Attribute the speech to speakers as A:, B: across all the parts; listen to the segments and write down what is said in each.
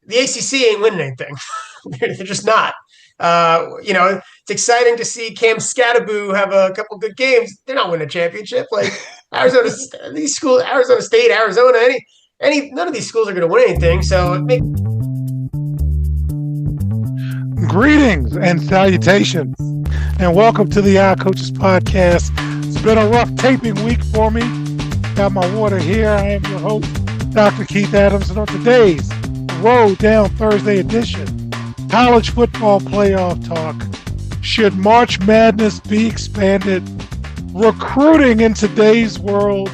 A: the ACC ain't winning anything. They're just not. It's exciting to see Cam Scattaboo have a couple good games. They're not winning a championship. Like Arizona, these schools, Arizona State, Arizona, none of these schools are going to win anything. So it makes
B: Greetings and salutations, and welcome to the Coaches Podcast. It's been a rough taping week for me. Got my water here. I am your host, Dr. Keith Adams, and on today's Roll Down Thursday edition, college football playoff talk. Should March Madness be expanded? Recruiting in today's world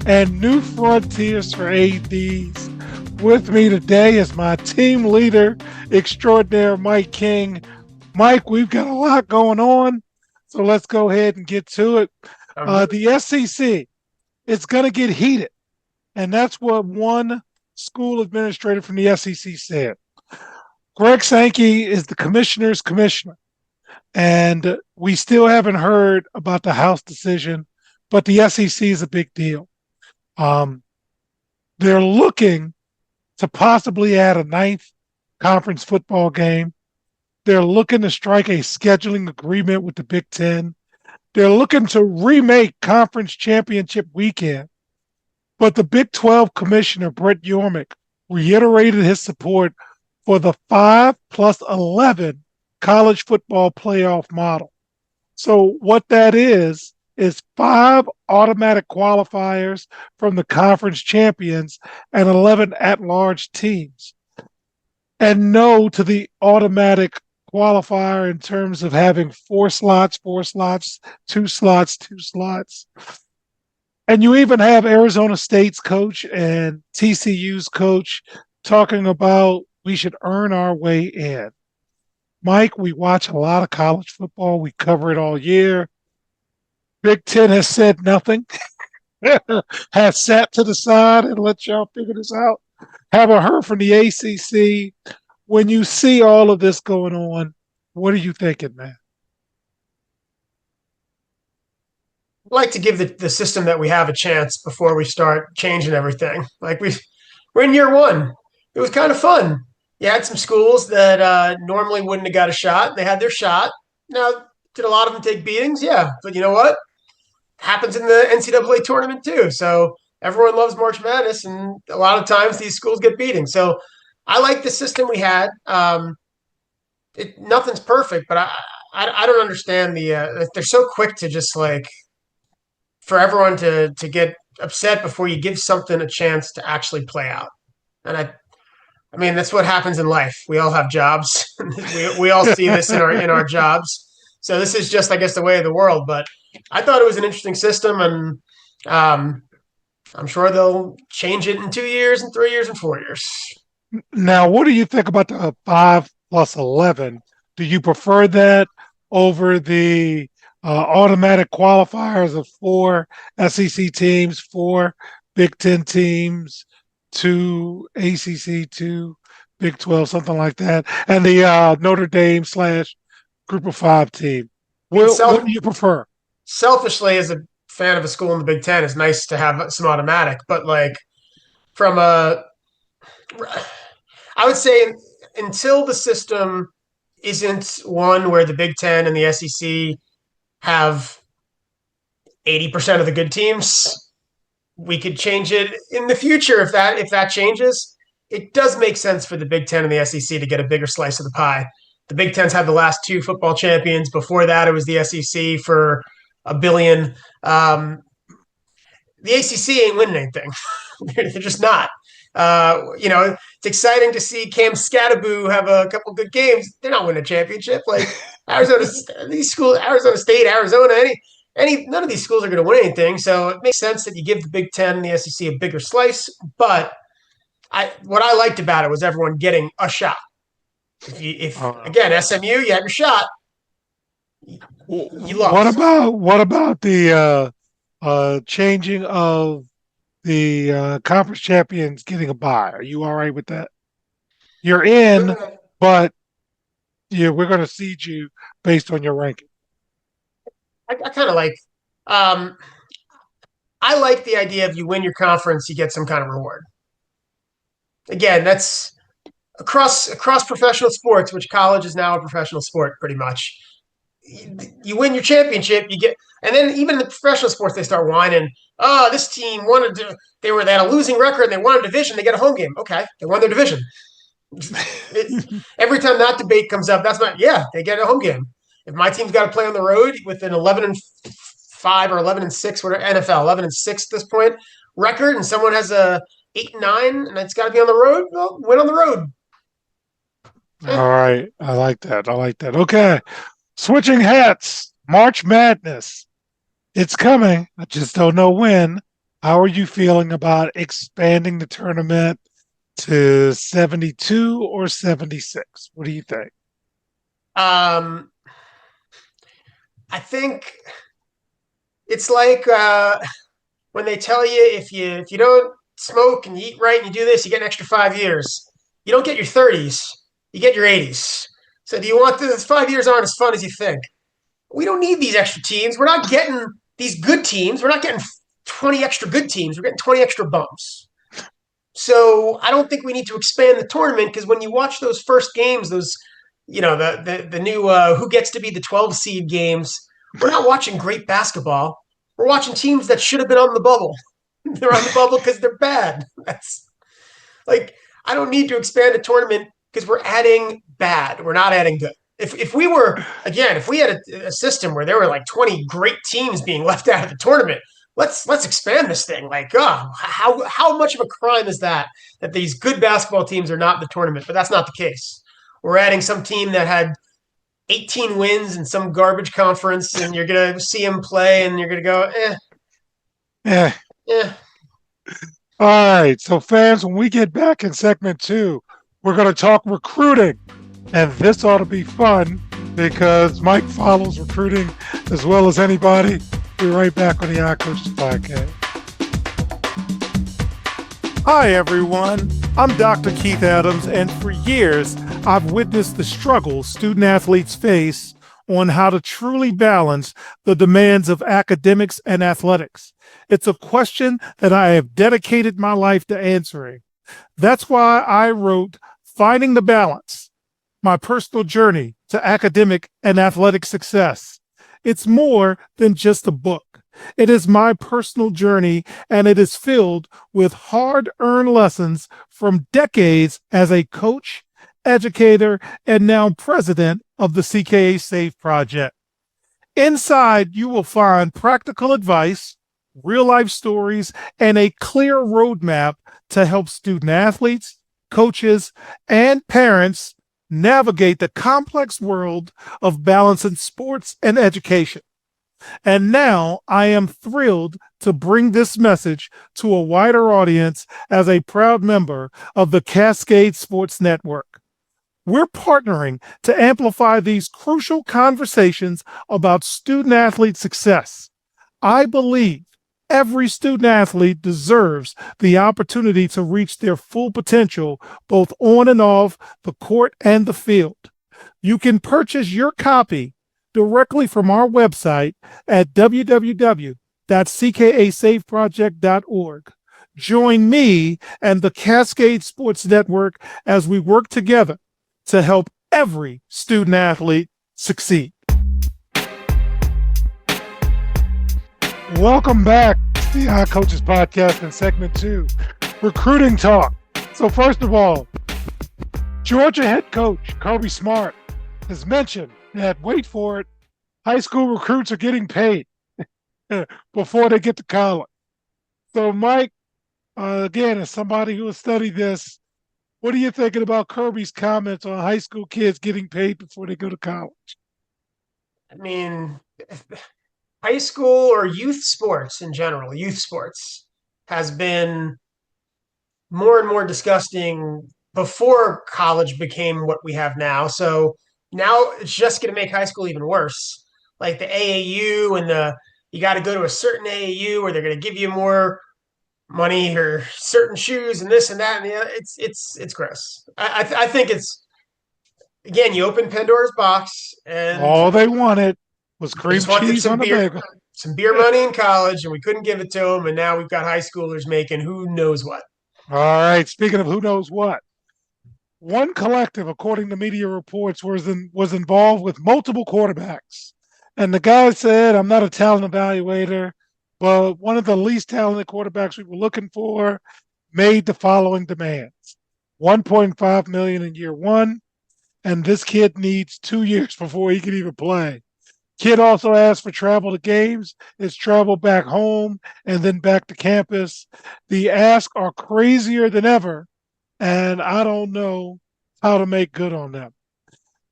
B: and new frontiers for ADs. With me today is my team leader extraordinaire, Mike King. Mike, we've got a lot going on, so let's go ahead and get to it. The SEC, it's going to get heated, and that's what one school administrator from the SEC said. Greg Sankey is the commissioner's commissioner, and we still haven't heard about the House decision, but the SEC is a big deal. They're looking to possibly add a ninth conference football game. They're looking to strike a scheduling agreement with the Big Ten. They're looking to remake conference championship weekend. But the Big 12 commissioner, Brett Yormick, reiterated his support for the 5+11 college football playoff model. So what that is 5 automatic qualifiers from the conference champions and 11 at-large teams. And no to the automatic qualifier in terms of having 4 slots, 2 slots. And you even have Arizona State's coach and TCU's coach talking about we should earn our way in. Mike, we watch a lot of college football. We cover it all year. Big Ten has said nothing, has sat to the side and let y'all figure this out. Haven't heard from the ACC. When you see all of this going on, what are you thinking, man?
A: I'd like to give the system that we have a chance before we start changing everything. Like we're in year one. It was kind of fun. You had some schools that normally wouldn't have got a shot. They had their shot. Now, did a lot of them take beatings? Yeah. But you know what? Happens in the NCAA tournament too. So everyone loves March Madness, and a lot of times these schools get beating. So I like the system we had. Nothing's perfect, but I don't understand they're so quick to just like for everyone to get upset before you give something a chance to actually play out. And I mean that's what happens in life. We all have jobs. we all see this in our jobs. So this is just, I guess, the way of the world. But I thought it was an interesting system, and I'm sure they'll change it in 2 years, and 3 years, and 4 years.
B: Now, what do you think about the 5+11? Do you prefer that over the automatic qualifiers of 4 SEC teams, 4 Big Ten teams, 2 ACC, 2 Big 12, something like that, and the Notre Dame / Group of 5 team? What do you prefer?
A: Selfishly, as a fan of a school in the Big Ten, it's nice to have some automatic, but like I would say until the system isn't one where the Big Ten and the SEC have 80% of the good teams, we could change it in the future. If that changes, it does make sense for the Big Ten and the SEC to get a bigger slice of the pie. The Big Ten's had the last 2 football champions. Before that, it was the SEC for $1 billion. The ACC ain't winning anything. They're just not. It's exciting to see Cam Scattaboo have a couple good games. They're not winning a championship. Like Arizona State, Arizona, none of these schools are going to win anything. So it makes sense that you give the Big Ten and the SEC a bigger slice. But what I liked about it was everyone getting a shot. If again, SMU, you had your shot. You lost.
B: What about the changing of the conference champions getting a bye? Are you all right with that? You're in, but we're going to seed you based on your ranking.
A: I kind of like. I like the idea of you win your conference, you get some kind of reward. Again, across professional sports, which college is now a professional sport pretty much. You win your championship, you get, and then even in the professional sports, they start whining. Oh, this team wanted to. They had a losing record and they won a division. They get a home game. Okay, they won their division. Every time that debate comes up, that's not. Yeah, they get a home game. If my team's got to play on the road with an 11-5 or 11-6, whatever NFL 11-6 at this point record, and someone has a 8-9, and it's got to be on the road, well, win on the road.
B: All right. I like that. I like that. Okay. Switching hats. March Madness. It's coming. I just don't know when. How are you feeling about expanding the tournament to 72 or 76? What do you think?
A: I think it's like when they tell you if you don't smoke and you eat right and you do this, you get an extra 5 years. You don't get your 30s, you get your 80s. So do you want this? 5 years aren't as fun as you think. We don't need these extra teams. We're not getting these good teams. We're not getting 20 extra good teams. We're getting 20 extra bumps. So I don't think we need to expand the tournament because when you watch those first games, those the new who gets to be the 12 seed games, we're not watching great basketball. We're watching teams that should have been on the bubble. They're on the bubble because they're bad. That's like I don't need to expand the tournament because we're adding bad. We're not adding good. If we were again, if we had a system where there were like 20 great teams being left out of the tournament, let's expand this thing. Like, oh, how much of a crime is that these good basketball teams are not in the tournament? But that's not the case. We're adding some team that had 18 wins in some garbage conference, and you're gonna see them play, and you're gonna go,
B: Yeah.
A: eh.
B: All right. So, fans, when we get back in segment 2, we're going to talk recruiting. And this ought to be fun because Mike follows recruiting as well as anybody. We'll be right back on the iCoach Podcast. Hi, everyone. I'm Dr. Keith Adams, and for years, I've witnessed the struggles student athletes face on how to truly balance the demands of academics and athletics. It's a question that I have dedicated my life to answering. That's why I wrote Finding the Balance, my personal journey to academic and athletic success. It's more than just a book. It is my personal journey, and it is filled with hard-earned lessons from decades as a coach, educator, and now president of the CKA Safe Project. Inside, you will find practical advice, real-life stories, and a clear roadmap to help student athletes, coaches, and parents navigate the complex world of balancing sports and education. And now I am thrilled to bring this message to a wider audience as a proud member of the Cascade Sports Network. We're partnering to amplify these crucial conversations about student athlete success. I believe every student athlete deserves the opportunity to reach their full potential, both on and off the court and the field. You can purchase your copy directly from our website at www.ckasafeproject.org. Join me and the Cascade Sports Network as we work together to help every student athlete succeed. Welcome back to the iCoaches Podcast in segment 2, recruiting talk. So first of all, Georgia head coach Kirby Smart has mentioned that, wait for it, high school recruits are getting paid before they get to college. So Mike, again, as somebody who has studied this, what are you thinking about Kirby's comments on high school kids getting paid before they go to college?
A: I mean, high school or youth sports in general, youth sports has been more and more disgusting before college became what we have now. So now it's just going to make high school even worse. Like the AAU and you got to go to a certain AAU where they're going to give you more money or certain shoes and this and that. And it's gross. I think it's, again, you open Pandora's box and
B: all they wanted was cream cheese on a bagel.
A: Some beer money in college, and we couldn't give it to them. And now we've got high schoolers making who knows what.
B: All right. Speaking of who knows what, One collective, according to media reports, was involved with multiple quarterbacks. And the guy said, I'm not a talent evaluator, but one of the least talented quarterbacks we were looking for made the following demands: 1.5 million in year one, and this kid needs 2 years before he can even play. Kid also asked for travel to games. It's travel back home and then back to campus. The asks are crazier than ever, and I don't know how to make good on them.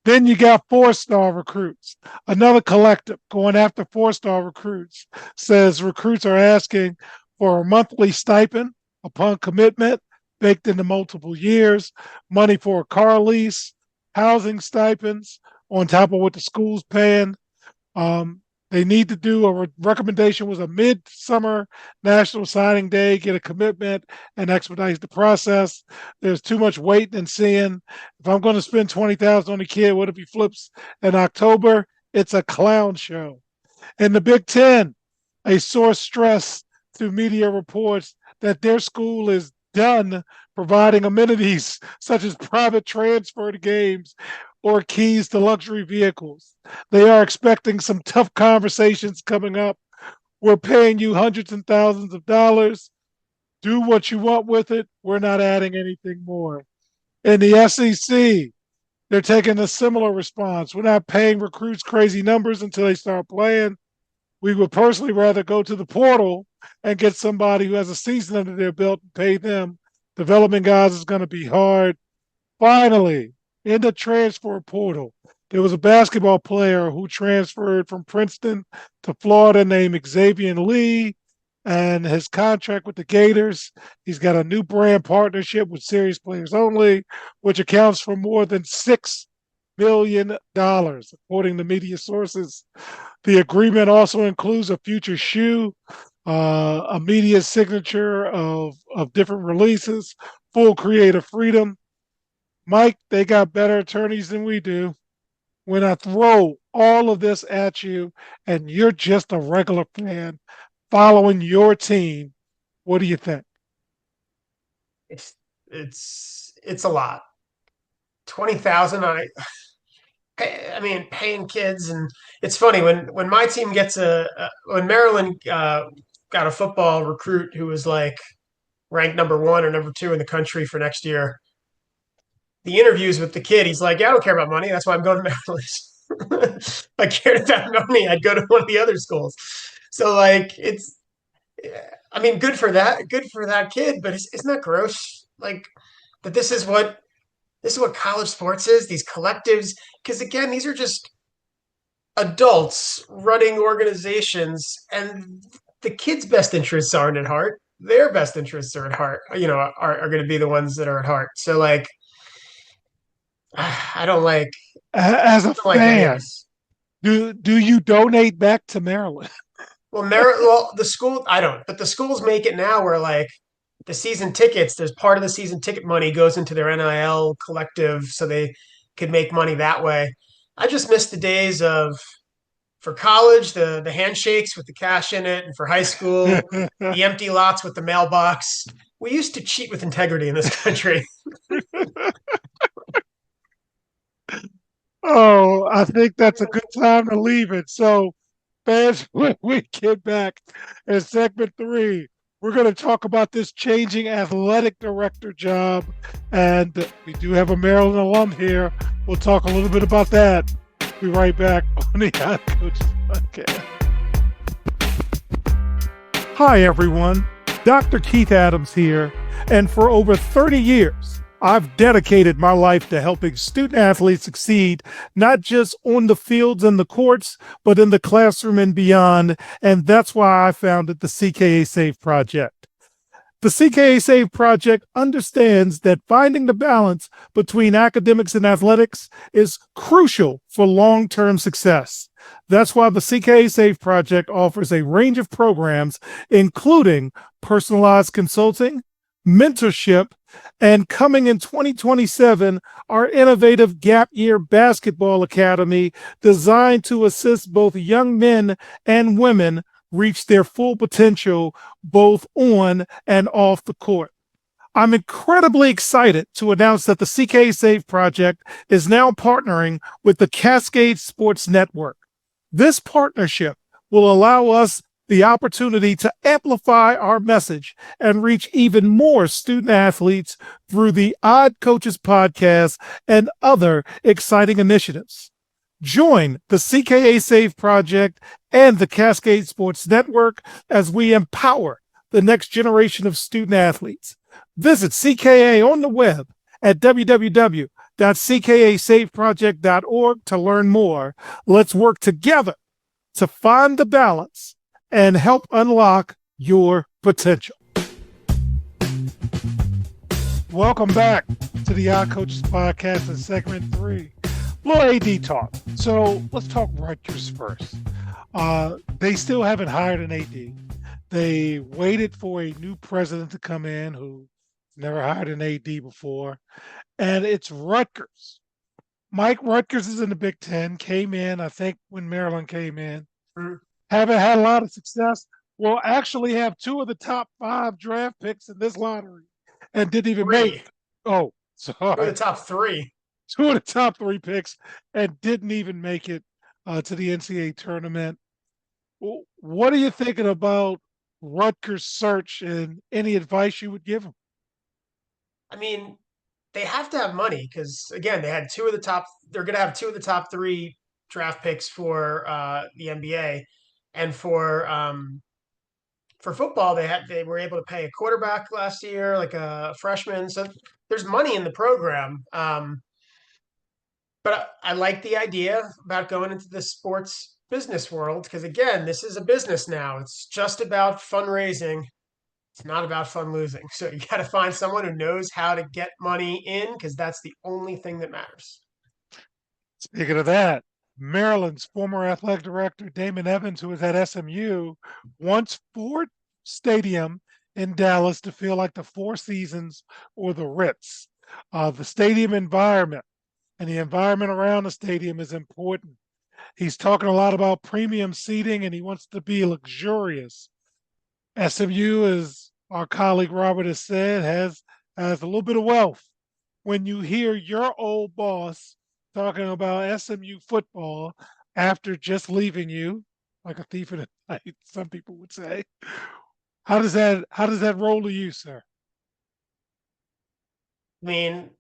B: Then you got four-star recruits. Another collective going after four-star recruits says recruits are asking for a monthly stipend upon commitment, baked into multiple years, money for a car lease, housing stipends on top of what the school's paying. They need to do recommendation was a midsummer national signing day, get a commitment and expedite the process. There's too much waiting and seeing. If I'm going to spend 20,000 on a kid, what if he flips in October? It's a clown show. In the Big Ten, a source stressed through media reports that their school is done providing amenities such as private transfer to games or keys to luxury vehicles. They are expecting some tough conversations coming up. We're paying you hundreds and thousands of dollars. Do what you want with it. We're not adding anything more. In the SEC, they're taking a similar response. We're not paying recruits crazy numbers until they start playing. We would personally rather go to the portal and get somebody who has a season under their belt and pay them. Developing guys is going to be hard. Finally, in the transfer portal, there was a basketball player who transferred from Princeton to Florida named Xavier Lee, and his contract with the Gators, he's got a new brand partnership with Serious Players Only, which accounts for more than $6 million, according to media sources. The agreement also includes a future shoe, a media signature of different releases, full creative freedom. Mike, they got better attorneys than we do. When I throw all of this at you and you're just a regular fan following your team, what do you think?
A: It's a lot. 20,000 on I mean, paying kids, and it's funny when my team gets when Maryland got a football recruit who was like ranked number one or number two in the country for next year. The interviews with the kid, he's like, "Yeah, I don't care about money. That's why I'm going to Maryland. If I cared about money, I'd go to one of the other schools." So like, I mean, good for that kid. But isn't that gross? Like that this is what college sports is. These collectives, because again, these are just adults running organizations, and the kids' best interests aren't at heart. Their best interests are at heart. Are going to be the ones that are at heart. So like, I don't like
B: As a
A: don't like any of
B: fan,
A: this.
B: do you donate back to Maryland?
A: Well, the school, I don't, but the schools make it now where like the season tickets, there's part of the season ticket money goes into their NIL collective so they could make money that way. I just miss the days of for college, the handshakes with the cash in it, and for high school, the empty lots with the mailbox. We used to cheat with integrity in this country.
B: Oh, I think that's a good time to leave it. So, fans, when we get back in segment three, we're going to talk about this changing athletic director job. And we do have a Maryland alum here. We'll talk a little bit about that. Be right back on the Yacht Coaches Podcast. Hi, everyone. Dr. Keith Adams here. And for over 30 years, I've dedicated my life to helping student athletes succeed, not just on the fields and the courts, but in the classroom and beyond. And that's why I founded the CKA Save Project. The CKA Save Project understands that finding the balance between academics and athletics is crucial for long-term success. That's why the CKA Save Project offers a range of programs, including personalized consulting, mentorship, and coming in 2027, our innovative Gap Year Basketball Academy designed to assist both young men and women reach their full potential both on and off the court. I'm incredibly excited to announce that the CK Save Project is now partnering with the Cascade Sports Network. This partnership will allow us the opportunity to amplify our message and reach even more student athletes through the Odd Coaches podcast and other exciting initiatives. Join the CKA Save Project and the Cascade Sports Network as we empower the next generation of student athletes. Visit CKA on the web at www.ckasaveproject.org to learn more. Let's work together to find the balance and help unlock your potential. Welcome back to the Odd Coaches Podcast in segment 3. Little AD talk. So let's talk Rutgers first. They still haven't hired an AD. They waited for a new president to come in who never hired an AD before. And it's Rutgers. Mike Rutgers is in the Big Ten, came in, I think, when Maryland came in. Haven't had a lot of success. Will actually have 2 of the top 5 draft picks in this lottery and didn't even make. Oh, sorry.
A: 2 of the top 3.
B: 2 of the top 3 picks and didn't even make it to the NCAA tournament. What are you thinking about Rutgers' search and any advice you would give them?
A: I mean, they have to have money because again, they're going to have 2 of the top 3 draft picks for the NBA, and for football, they were able to pay a quarterback last year, like a freshman. So there's money in the program. But I like the idea about going into the sports business world because again, this is a business now. It's just about fundraising. It's not about fun losing. So you got to find someone who knows how to get money in because that's the only thing that matters.
B: Speaking of that, Maryland's former athletic director, Damon Evans, who was at SMU, wants Ford Stadium in Dallas to feel like the Four Seasons or the Ritz. The stadium environment and the environment around the stadium is important. He's talking a lot about premium seating and he wants to be luxurious. SMU, as our colleague Robert has said, has a little bit of wealth. When you hear your old boss talking about SMU football after just leaving you, like a thief in the night, some people would say, how does that roll to you, sir?
A: I mean,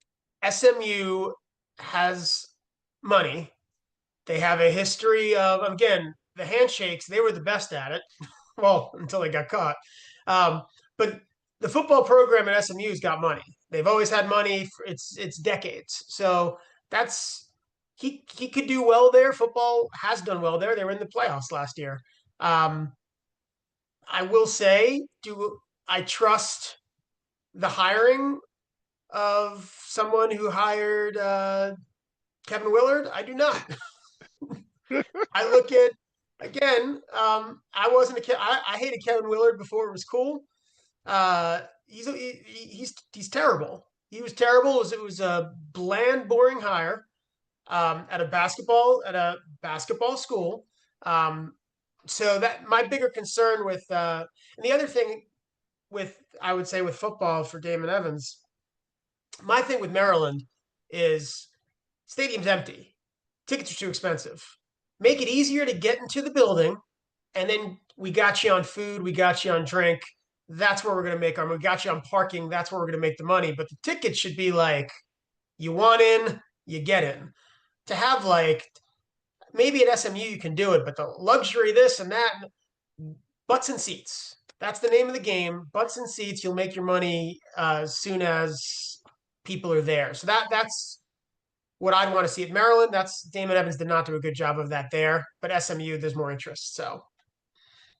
A: SMU has money. They have a history of, again, the handshakes. They were the best at it. Well, until they got caught. But the football program at SMU's got money. They've always had money. It's decades. So that's he could do well there. Football has done well there. They were in the playoffs last year. Um, I will say, do I trust the hiring of someone who hired Kevin Willard? I do not. I look at again. I wasn't a kid. I hated Kevin Willard before it was cool. He's terrible. He was terrible. It was a bland, boring hire at a basketball school. So that my bigger concern with and the other thing with I would say with football for Damon Evans, my thing with Maryland is stadium's empty. Tickets are too expensive. Make it easier to get into the building, and then we got you on food, we got you on drink. That's where we're going to make our. We got you on parking. That's where we're going to make the money. But the ticket should be like, you want in, you get in. To have like maybe at SMU you can do it, but the luxury this and that, butts and seats. That's the name of the game. Butts and seats. You'll make your money as soon as people are there. So that's what I'd want to see at Maryland. That's Damon Evans did not do a good job of that there, but SMU there's more interest. So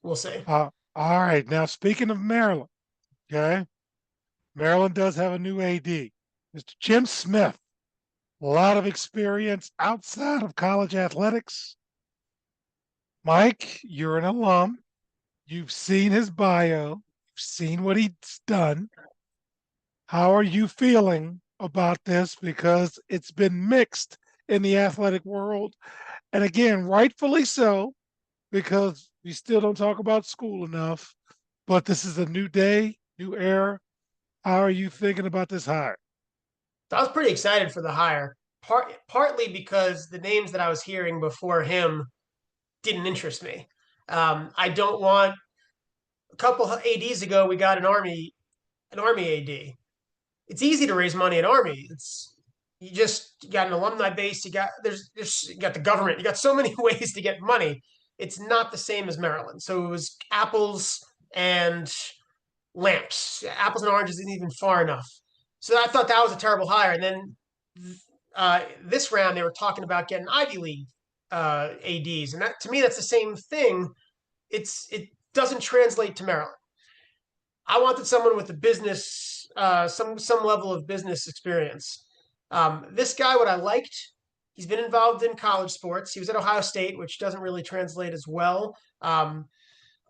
A: we'll see.
B: All right. Now, speaking of Maryland, okay, Maryland does have a new AD, Mr. Jim Smith. A lot of experience outside of college athletics. Mike, you're an alum. You've seen his bio. You've seen what he's done. How are you feeling about this? Because it's been mixed in the athletic world. And again, rightfully so, because we still don't talk about school enough. But this is a new day, new era. How are you thinking about this hire?
A: So I was pretty excited for the hire, partly because the names that I was hearing before him didn't interest me. I don't want a couple ADs ago we got an army AD. It's easy to raise money at Army. You got an alumni base. You got the government. You got so many ways to get money. It's not the same as Maryland. So it was apples and lamps. Apples and oranges isn't even far enough. So I thought that was a terrible hire. And then this round they were talking about getting Ivy League ads, and that to me that's the same thing. It doesn't translate to Maryland. I wanted someone with a business, some level of business experience. This guy, what I liked, he's been involved in college sports. He was at Ohio State, which doesn't really translate as well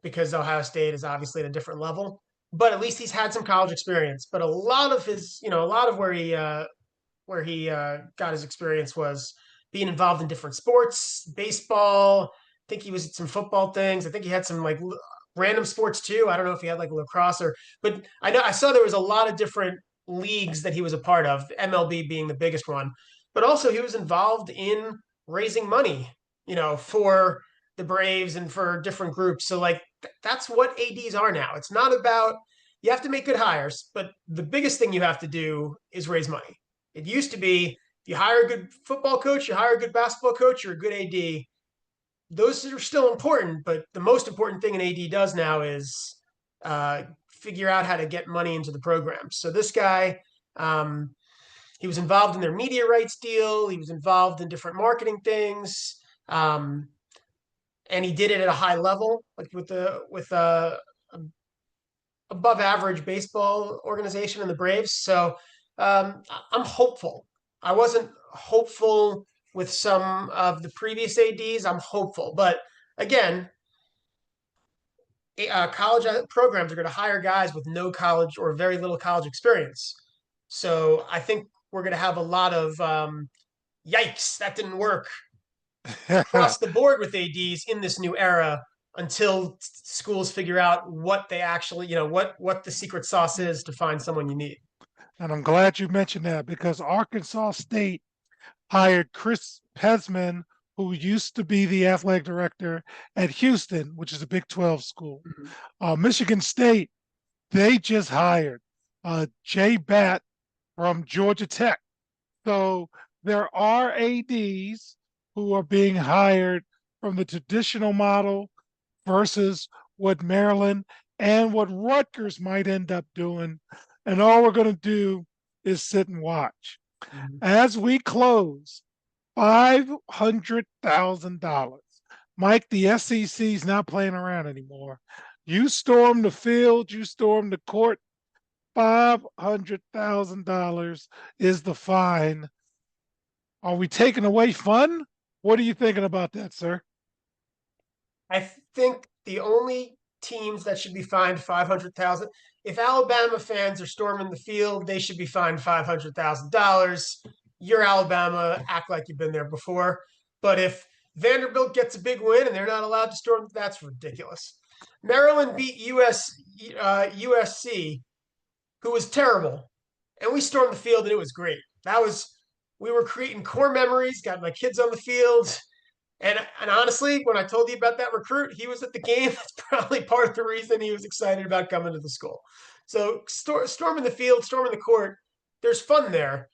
A: because Ohio State is obviously at a different level. But at least he's had some college experience. But a lot of a lot of where he got his experience was being involved in different sports, baseball. I think he was at some football things. I think he had some like random sports too. I don't know if he had like lacrosse but I saw there was a lot of different leagues that he was a part of, MLB being the biggest one. But also he was involved in raising money, for the Braves and for different groups. So like that's what ADs are now. It's not about you have to make good hires, but the biggest thing you have to do is raise money. It used to be if you hire a good football coach, you hire a good basketball coach, you're a good AD. Those are still important, but the most important thing an AD does now is figure out how to get money into the program. So this guy, he was involved in their media rights deal. He was involved in different marketing things, and he did it at a high level, like with a above average baseball organization in the Braves. So I'm hopeful. I wasn't hopeful with some of the previous ADs. I'm hopeful, but again, college programs are going to hire guys with no college or very little college experience. So I think we're going to have a lot of yikes, that didn't work across the board with ADs in this new era until schools figure out what they actually, what the secret sauce is to find someone you need.
B: And I'm glad you mentioned that because Arkansas State hired Chris Pesman, who used to be the athletic director at Houston, which is a Big 12 school. Michigan State, they just hired Jay Batt from Georgia Tech. So there are ADs who are being hired from the traditional model versus what Maryland and what Rutgers might end up doing. And all we're going to do is sit and watch.
A: Mm-hmm.
B: As we close, $500,000. Mike, the SEC is not playing around anymore. You storm the field, you storm the court, $500,000 is the fine. Are we taking away fun? What are you thinking about that, sir?
A: I think the only teams that should be fined 500,000. If Alabama fans are storming the field, they should be fined $500,000. You're Alabama, act like you've been there before. But if Vanderbilt gets a big win and they're not allowed to storm, that's ridiculous. Maryland beat USC, who was terrible, and we stormed the field and it was great. We were creating core memories, got my kids on the field. And honestly, when I told you about that recruit, he was at the game. That's probably part of the reason he was excited about coming to the school. So storming the field, storming the court, there's fun there.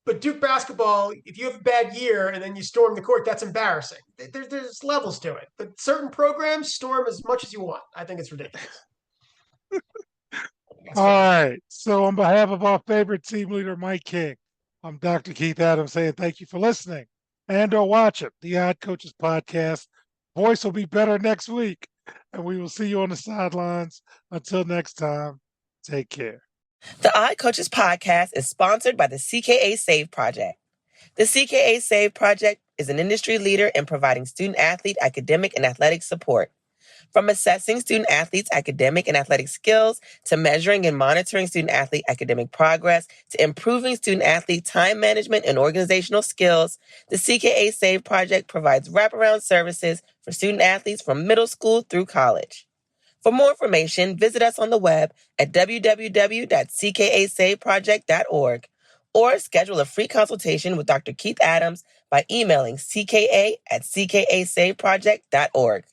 A: But Duke basketball, if you have a bad year and then you storm the court, that's embarrassing. There's levels to it. But certain programs storm as much as you want. I think it's ridiculous.
B: All right. So on behalf of our favorite team leader, Mike King, I'm Dr. Keith Adams saying thank you for listening and or watching the Odd Coaches podcast. Voice will be better next week, and we will see you on the sidelines. Until next time, take care.
C: The Odd Coaches podcast is sponsored by the CKA Save Project. The CKA Save Project is an industry leader in providing student-athlete academic and athletic support. From assessing student-athletes' academic and athletic skills, to measuring and monitoring student-athlete academic progress, to improving student-athlete time management and organizational skills, the CKA Save Project provides wraparound services for student-athletes from middle school through college. For more information, visit us on the web at www.ckasaveproject.org or schedule a free consultation with Dr. Keith Adams by emailing cka@ckasaveproject.org.